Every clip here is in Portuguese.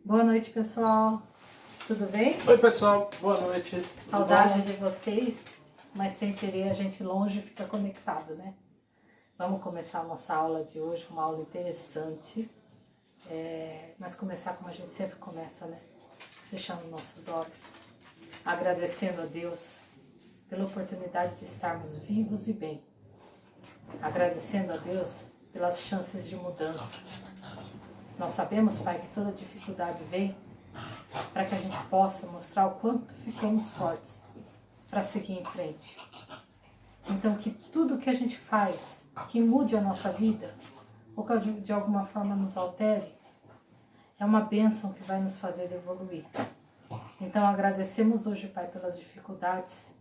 Boa noite, pessoal. Tudo bem? Oi, pessoal. Boa noite. Saudade de vocês, mas sem querer a gente longe fica conectado, né? Vamos começar a nossa aula de hoje, uma aula interessante. Mas começar como a gente sempre começa, né? Fechando nossos olhos, agradecendo a Deus pela oportunidade de estarmos vivos e bem. Agradecendo a Deus pelas chances de mudança. Nós sabemos, Pai, que toda dificuldade vem para que a gente possa mostrar o quanto ficamos fortes para seguir em frente. Então, que tudo que a gente faz, que mude a nossa vida, ou que de alguma forma nos altere, é uma bênção que vai nos fazer evoluir. Então, agradecemos hoje, Pai, pelas dificuldades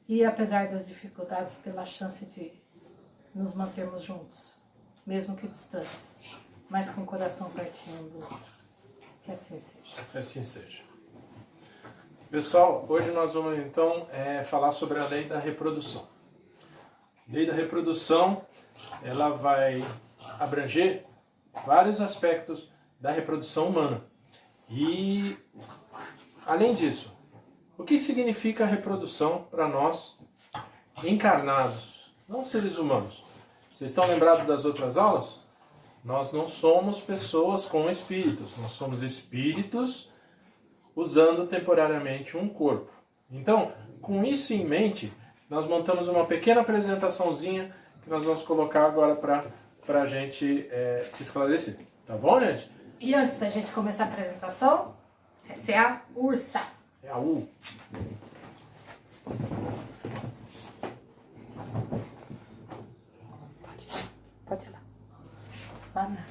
e, apesar das dificuldades, pela chance de nos mantermos juntos, mesmo que distantes, mas com o coração pertinho do outro. Que assim seja. Que assim seja. Pessoal, hoje nós vamos então falar sobre a lei da reprodução. A lei da reprodução, ela vai abranger vários aspectos da reprodução humana. E, além disso, o que significa a reprodução para nós encarnados, não seres humanos? Vocês estão lembrados das outras aulas? Nós não somos pessoas com espíritos, nós somos espíritos usando temporariamente um corpo. Então, com isso em mente, nós montamos uma pequena apresentaçãozinha que nós vamos colocar agora para a gente se esclarecer. Tá bom, gente? E antes da gente começar a apresentação, essa é a ursa. É a U. Pode ir lá. Lá na.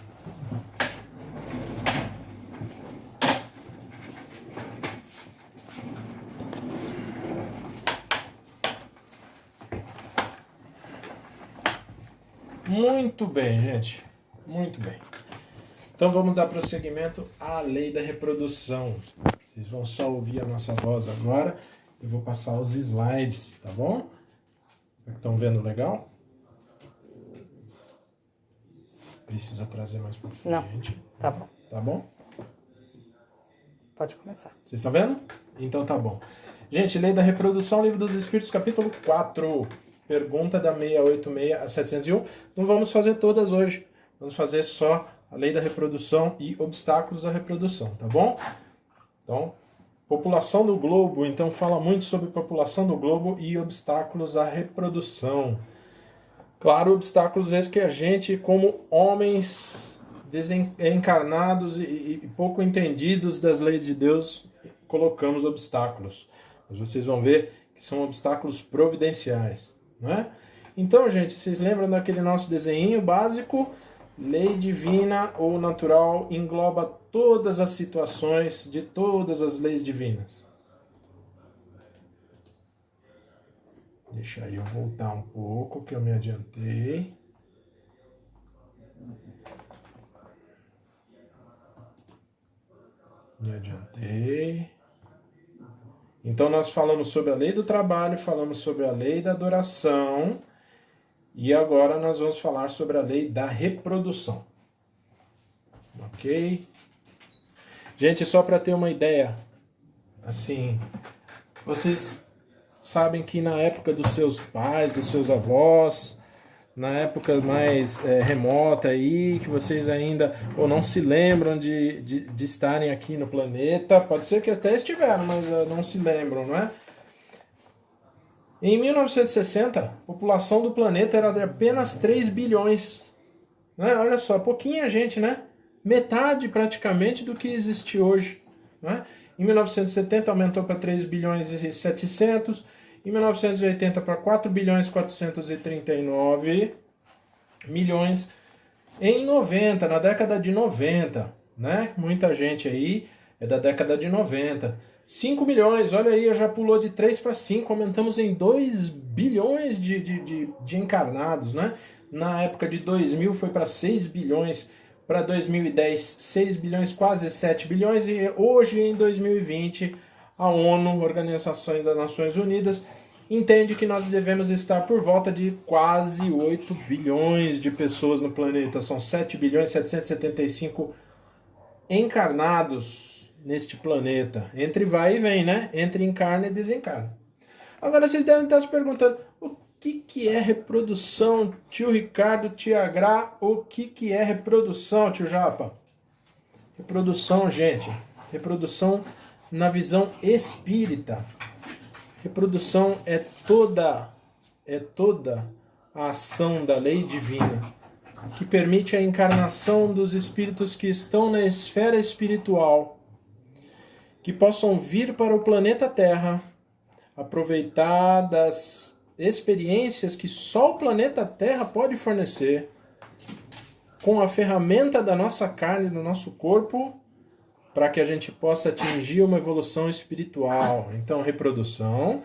Muito bem, gente. Muito bem. Então vamos dar prosseguimento à lei da reprodução. Vocês vão só ouvir a nossa voz agora. Eu vou passar os slides, tá bom? Estão vendo legal? Precisa trazer mais para frente. Não, tá bom. Tá bom? Pode começar. Vocês estão vendo? Então tá bom. Gente, Lei da Reprodução, Livro dos Espíritos, capítulo 4. Pergunta da 686 a 701. Não vamos fazer todas hoje. Vamos fazer só a Lei da Reprodução e obstáculos à reprodução, tá bom? Então, população do globo. Então fala muito sobre população do globo e obstáculos à reprodução. Claro, obstáculos esses que a gente, como homens encarnados e pouco entendidos das leis de Deus, colocamos obstáculos. Mas vocês vão ver que são obstáculos providenciais, não é? Então, gente, vocês lembram daquele nosso desenho básico? Lei divina ou natural engloba todas as situações de todas as leis divinas. Deixa aí eu voltar um pouco, que eu me adiantei. Me adiantei. Então nós falamos sobre a lei do trabalho, falamos sobre a lei da adoração e agora nós vamos falar sobre a lei da reprodução. Ok? Gente, só para ter uma ideia, assim, vocês sabem que na época dos seus pais, dos seus avós, na época mais remota aí, que vocês ainda ou não se lembram de estarem aqui no planeta, pode ser que até estiveram, mas não se lembram, não é? Em 1960, a população do planeta era de apenas 3 bilhões. Né? Olha só, pouquinha gente, né? Metade praticamente do que existe hoje. Né? Em 1970 aumentou para 3 bilhões e 700, em 1980 para 4 bilhões 439 milhões. Em 90, na década de 90, né? Muita gente aí é da década de 90. 5 milhões, olha aí, já pulou de 3 para 5, aumentamos em 2 bilhões de encarnados, né? Na época de 2000 foi para 6 bilhões, para 2010 6 bilhões, quase 7 bilhões, e hoje em 2020 a ONU, Organização das Nações Unidas, entende que nós devemos estar por volta de quase 8 bilhões de pessoas no planeta. São 7 bilhões 775 encarnados neste planeta. Entre vai e vem, né? Entre encarna e desencarna. Agora vocês devem estar se perguntando, o que é reprodução, tio Ricardo, tia Gra? O que é reprodução, tio Japa? Reprodução, gente. Reprodução na visão espírita. Reprodução é toda a ação da lei divina que permite a encarnação dos espíritos que estão na esfera espiritual, que possam vir para o planeta Terra, aproveitar das experiências que só o planeta Terra pode fornecer, com a ferramenta da nossa carne, do nosso corpo, para que a gente possa atingir uma evolução espiritual. Então, reprodução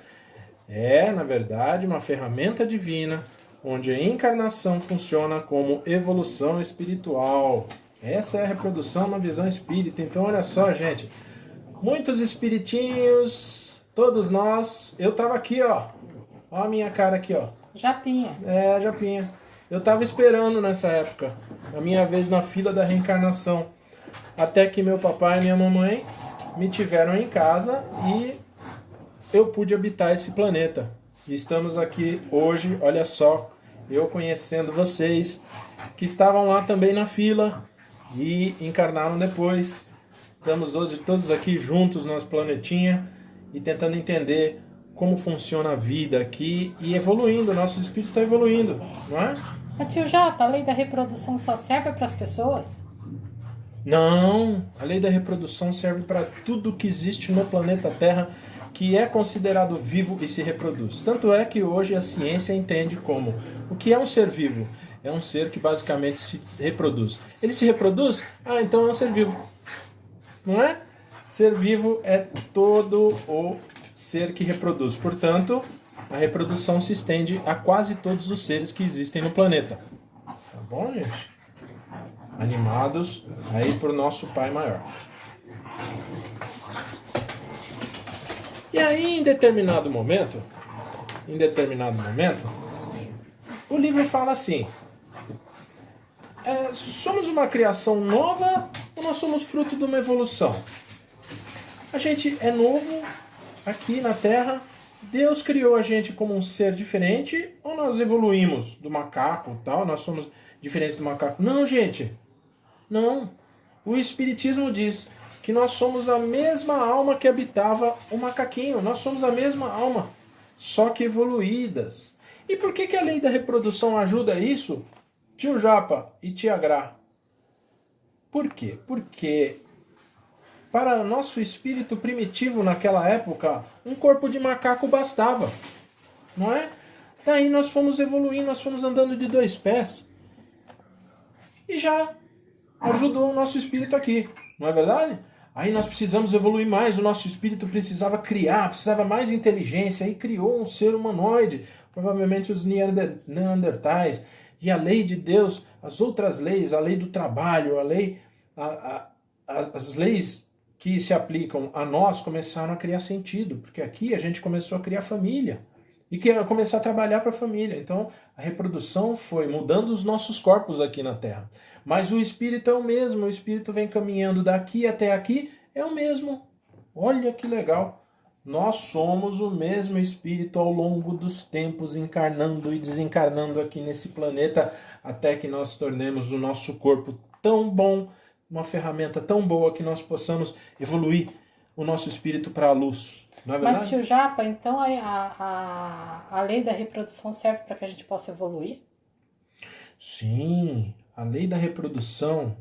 é, na verdade, uma ferramenta divina, onde a encarnação funciona como evolução espiritual. Essa é a reprodução na visão espírita. Então, olha só, gente, muitos espiritinhos, todos nós, eu tava aqui, ó a minha cara aqui, ó. Japinha. É, Japinha. Eu tava esperando nessa época, a minha vez na fila da reencarnação, até que meu papai e minha mamãe me tiveram em casa e eu pude habitar esse planeta. E estamos aqui hoje, olha só, eu conhecendo vocês, que estavam lá também na fila e encarnaram depois. Estamos hoje todos aqui juntos no nosso planetinha e tentando entender como funciona a vida aqui e evoluindo, nossos espíritos estão evoluindo, não é? Mas tio Japa, a lei da reprodução só serve para as pessoas? Não, a lei da reprodução serve para tudo que existe no planeta Terra que é considerado vivo e se reproduz. Tanto é que hoje a ciência entende como o que é um ser vivo? É um ser que basicamente se reproduz. Ele se reproduz? Ah, então é um ser vivo. Não é? Ser vivo é todo o ser que reproduz. Portanto, a reprodução se estende a quase todos os seres que existem no planeta. Tá bom, gente? Animados aí por nosso Pai Maior. E aí, em determinado momento, o livro fala assim: somos uma criação nova ou nós somos fruto de uma evolução? A gente é novo aqui na Terra. Deus criou a gente como um ser diferente ou nós evoluímos do macaco tal? Nós somos diferentes do macaco? Não, gente. Não. O Espiritismo diz que nós somos a mesma alma que habitava o macaquinho. Nós somos a mesma alma, só que evoluídas. E por que a lei da reprodução ajuda isso, tio Japa e tia Gra? Por quê? Porque para o nosso espírito primitivo naquela época, um corpo de macaco bastava, não é? Daí nós fomos evoluindo, nós fomos andando de 2 pés. E já ajudou o nosso espírito aqui, não é verdade? Aí nós precisamos evoluir mais, o nosso espírito precisava criar, precisava mais inteligência, aí criou um ser humanoide, provavelmente os neandertais, e a lei de Deus, as outras leis, a lei do trabalho, as leis que se aplicam a nós começaram a criar sentido, porque aqui a gente começou a criar família, e começar a trabalhar para a família. Então a reprodução foi mudando os nossos corpos aqui na Terra. Mas o espírito é o mesmo, o espírito vem caminhando daqui até aqui, é o mesmo. Olha que legal. Nós somos o mesmo espírito ao longo dos tempos, encarnando e desencarnando aqui nesse planeta, até que nós tornemos o nosso corpo tão bom, uma ferramenta tão boa que nós possamos evoluir o nosso espírito para a luz. Não é verdade? Mas tio Japa, então a lei da reprodução serve para que a gente possa evoluir? Sim, a lei da reprodução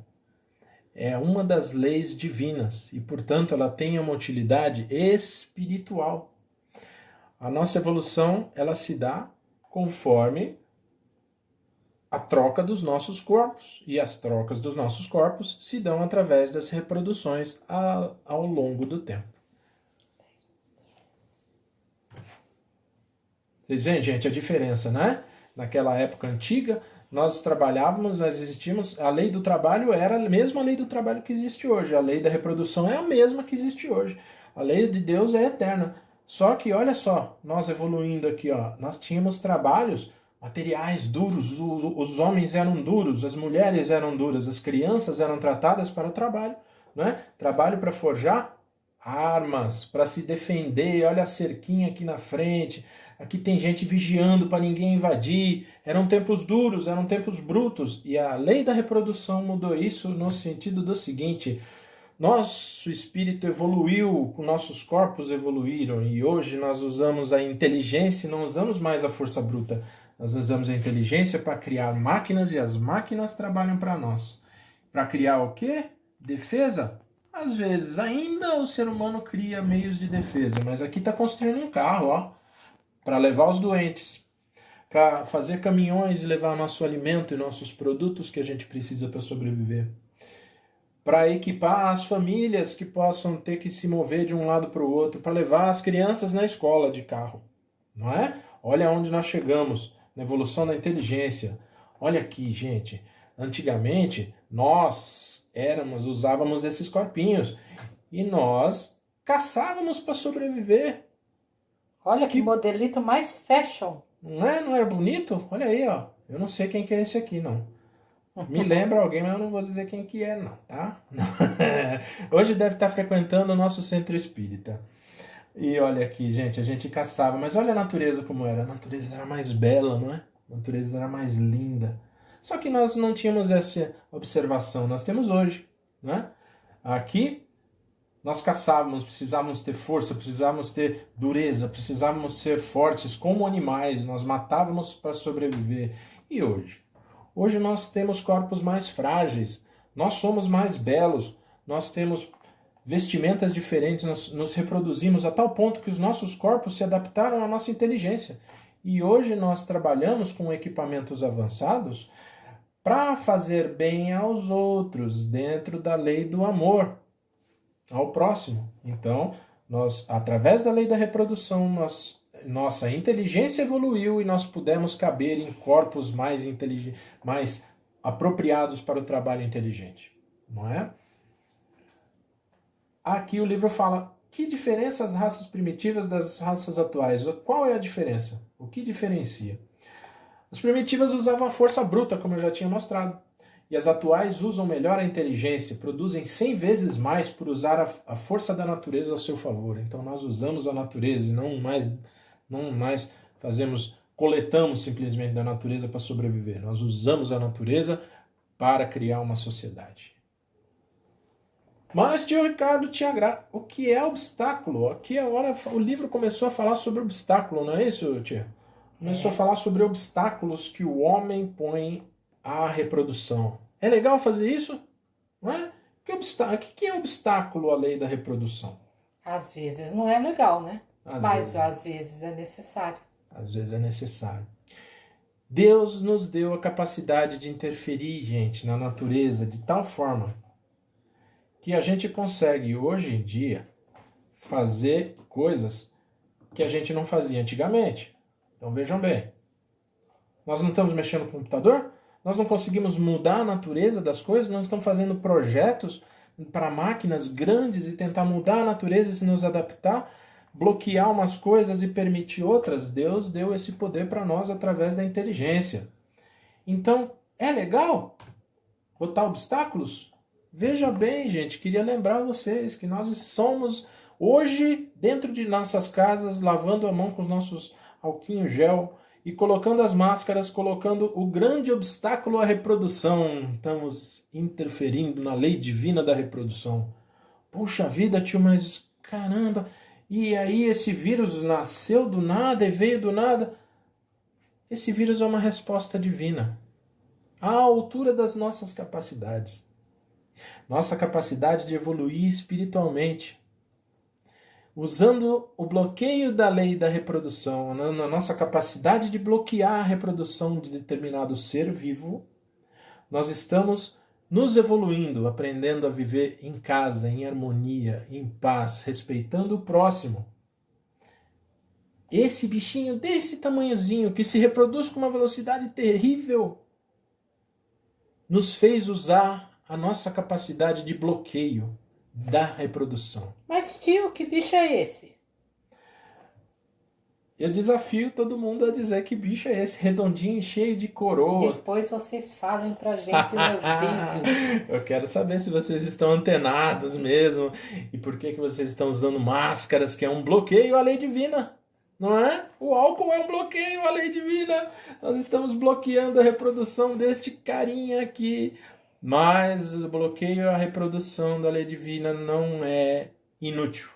é uma das leis divinas e, portanto, ela tem uma utilidade espiritual. A nossa evolução, ela se dá conforme a troca dos nossos corpos, e as trocas dos nossos corpos se dão através das reproduções ao longo do tempo. Vocês veem, gente, a diferença, né? Naquela época antiga, nós trabalhávamos, nós existíamos, a lei do trabalho era a mesma lei do trabalho que existe hoje, a lei da reprodução é a mesma que existe hoje, a lei de Deus é eterna. Só que, olha só, nós evoluindo aqui, ó, nós tínhamos trabalhos materiais duros, os homens eram duros, as mulheres eram duras, as crianças eram tratadas para o trabalho. né? Trabalho para forjar armas, para se defender. Olha a cerquinha aqui na frente. Aqui tem gente vigiando para ninguém invadir. Eram tempos duros, eram tempos brutos. E a lei da reprodução mudou isso no sentido do seguinte: nosso espírito evoluiu, nossos corpos evoluíram, e hoje nós usamos a inteligência e não usamos mais a força bruta. Nós usamos a inteligência para criar máquinas, e as máquinas trabalham para nós. Para criar o quê? Defesa? Às vezes ainda o ser humano cria meios de defesa, mas aqui está construindo um carro, ó, para levar os doentes, para fazer caminhões e levar nosso alimento e nossos produtos que a gente precisa para sobreviver, para equipar as famílias que possam ter que se mover de um lado para o outro, para levar as crianças na escola de carro, não é? Olha onde nós chegamos, na evolução da inteligência. Olha aqui, gente, antigamente nós usávamos esses corpinhos e nós caçávamos para sobreviver. Olha que modelito mais fashion. Não é? Não era bonito? Olha aí, ó. Eu não sei quem que é esse aqui, não. Me lembra alguém, mas eu não vou dizer quem que é, não, tá? Hoje deve estar frequentando o nosso centro espírita. E olha aqui, gente, a gente caçava, mas olha a natureza como era. A natureza era mais bela, não é? A natureza era mais linda. Só que nós não tínhamos essa observação, nós temos hoje, né? Aqui nós caçávamos, precisávamos ter força, precisávamos ter dureza, precisávamos ser fortes como animais, nós matávamos para sobreviver. E hoje? Hoje nós temos corpos mais frágeis, nós somos mais belos, nós temos vestimentas diferentes, nós nos reproduzimos a tal ponto que os nossos corpos se adaptaram à nossa inteligência. E hoje nós trabalhamos com equipamentos avançados para fazer bem aos outros, dentro da lei do amor ao próximo. Então, nós, através da lei da reprodução, nossa inteligência evoluiu e nós pudemos caber em corpos mais apropriados para o trabalho inteligente, não é? Aqui o livro fala: que diferença as raças primitivas das raças atuais? Qual é a diferença? O que diferencia? As primitivas usavam a força bruta, como eu já tinha mostrado. E as atuais usam melhor a inteligência, produzem 100 vezes mais por usar a força da natureza ao seu favor. Então nós usamos a natureza e não mais coletamos simplesmente da natureza para sobreviver. Nós usamos a natureza para criar uma sociedade. Mas tio Ricardo o que é obstáculo? Aqui agora o livro começou a falar sobre obstáculo, não é isso, tio? Começou a falar sobre obstáculos que o homem põe à reprodução. É legal fazer isso? Não é? O que é obstáculo à lei da reprodução? Às vezes não é legal, né? Mas às vezes é necessário. Às vezes é necessário. Deus nos deu a capacidade de interferir, gente, na natureza de tal forma que a gente consegue, hoje em dia, fazer coisas que a gente não fazia antigamente. Então vejam bem, nós não estamos mexendo no computador, nós não conseguimos mudar a natureza das coisas, nós estamos fazendo projetos para máquinas grandes e tentar mudar a natureza e se nos adaptar, bloquear umas coisas e permitir outras. Deus deu esse poder para nós através da inteligência. Então, é legal botar obstáculos? Veja bem, gente, queria lembrar vocês que nós somos hoje dentro de nossas casas, lavando a mão com os nossos alquinho gel e colocando as máscaras, colocando o grande obstáculo à reprodução. Estamos interferindo na lei divina da reprodução. Puxa vida, tio, mas caramba, e aí esse vírus nasceu do nada e veio do nada? Esse vírus é uma resposta divina, à altura das nossas capacidades. Nossa capacidade de evoluir espiritualmente, usando o bloqueio da lei da reprodução, na nossa capacidade de bloquear a reprodução de determinado ser vivo, nós estamos nos evoluindo, aprendendo a viver em casa, em harmonia, em paz, respeitando o próximo. Esse bichinho desse tamanhozinho, que se reproduz com uma velocidade terrível, nos fez usar a nossa capacidade de bloqueio da reprodução. Mas tio, que bicho é esse? eu desafio todo mundo a dizer que bicho é esse, redondinho, cheio de coroa. Depois vocês falem pra gente nos vídeos. Eu quero saber se vocês estão antenados mesmo e por que vocês estão usando máscaras, que é um bloqueio à lei divina. Não é? O álcool é um bloqueio à lei divina. Nós estamos bloqueando a reprodução deste carinha aqui. Mas o bloqueio à reprodução da lei divina não é inútil.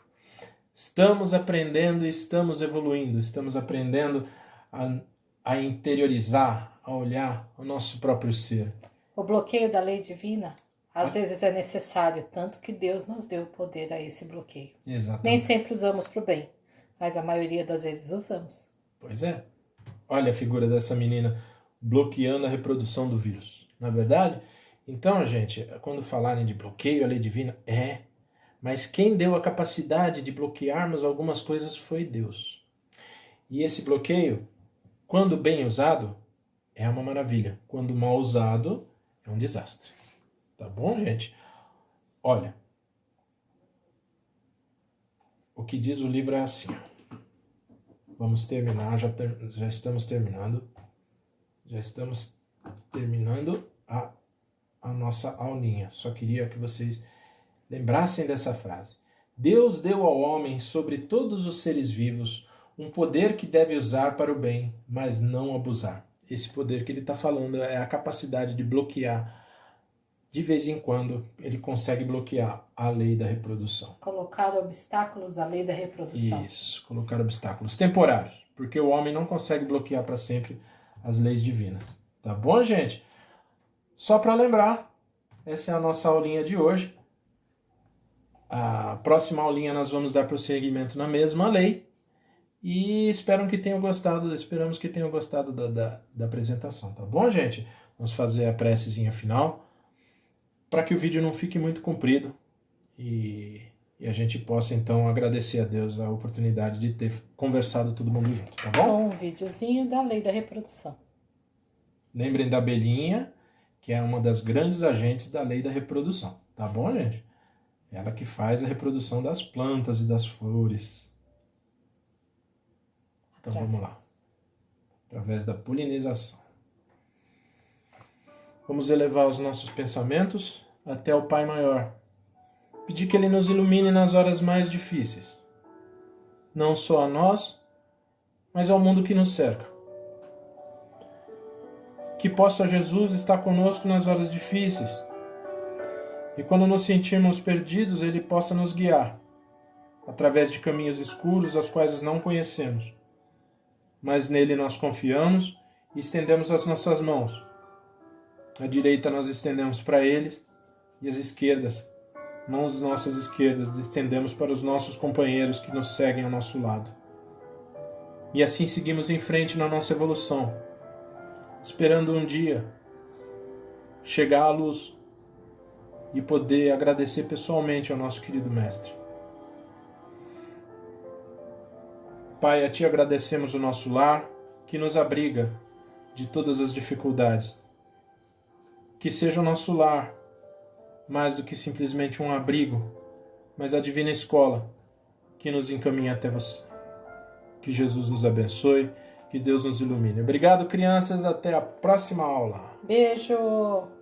Estamos aprendendo e estamos evoluindo. Estamos aprendendo a interiorizar, a olhar o nosso próprio ser. O bloqueio da lei divina, às vezes é necessário, tanto que Deus nos deu o poder a esse bloqueio. Exatamente. Nem sempre usamos para o bem, mas a maioria das vezes usamos. Pois é. Olha a figura dessa menina bloqueando a reprodução do vírus. Não é verdade? Então, gente, quando falarem de bloqueio à lei divina, mas quem deu a capacidade de bloquearmos algumas coisas foi Deus. E esse bloqueio, quando bem usado, é uma maravilha. Quando mal usado, é um desastre. Tá bom, gente? Olha, o que diz o livro é assim. Vamos terminar, já estamos terminando. Já estamos terminando a nossa aulinha. Só queria que vocês lembrassem dessa frase. Deus deu ao homem sobre todos os seres vivos um poder que deve usar para o bem, mas não abusar. Esse poder que ele está falando é a capacidade de bloquear. De vez em quando, ele consegue bloquear a lei da reprodução. Colocar obstáculos à lei da reprodução. Isso, colocar obstáculos temporários, porque o homem não consegue bloquear para sempre as leis divinas. Tá bom, gente? Só para lembrar, essa é a nossa aulinha de hoje. A próxima aulinha nós vamos dar prosseguimento na mesma lei. E esperamos que tenham gostado da apresentação, tá bom, gente? Vamos fazer a precezinha final, para que o vídeo não fique muito comprido e a gente possa, então, agradecer a Deus a oportunidade de ter conversado todo mundo junto, tá bom? Um videozinho da lei da reprodução. Lembrem da abelhinha, que é uma das grandes agentes da lei da reprodução, tá bom, gente? Ela que faz a reprodução das plantas e das flores. Então vamos lá. Através da polinização. Vamos elevar os nossos pensamentos até o Pai Maior. Pedir que Ele nos ilumine nas horas mais difíceis. Não só a nós, mas ao mundo que nos cerca. Que possa Jesus estar conosco nas horas difíceis. E quando nos sentirmos perdidos, Ele possa nos guiar, através de caminhos escuros, aos quais não conhecemos. Mas nele nós confiamos e estendemos as nossas mãos. A direita nós estendemos para Ele e as esquerdas, mãos nossas esquerdas, estendemos para os nossos companheiros que nos seguem ao nosso lado. E assim seguimos em frente na nossa evolução, esperando um dia chegar à luz e poder agradecer pessoalmente ao nosso querido Mestre. Pai, a Ti agradecemos o nosso lar, que nos abriga de todas as dificuldades. Que seja o nosso lar mais do que simplesmente um abrigo, mas a divina escola que nos encaminha até você. Que Jesus nos abençoe, que Deus nos ilumine. Obrigado, crianças, até a próxima aula. Beijo!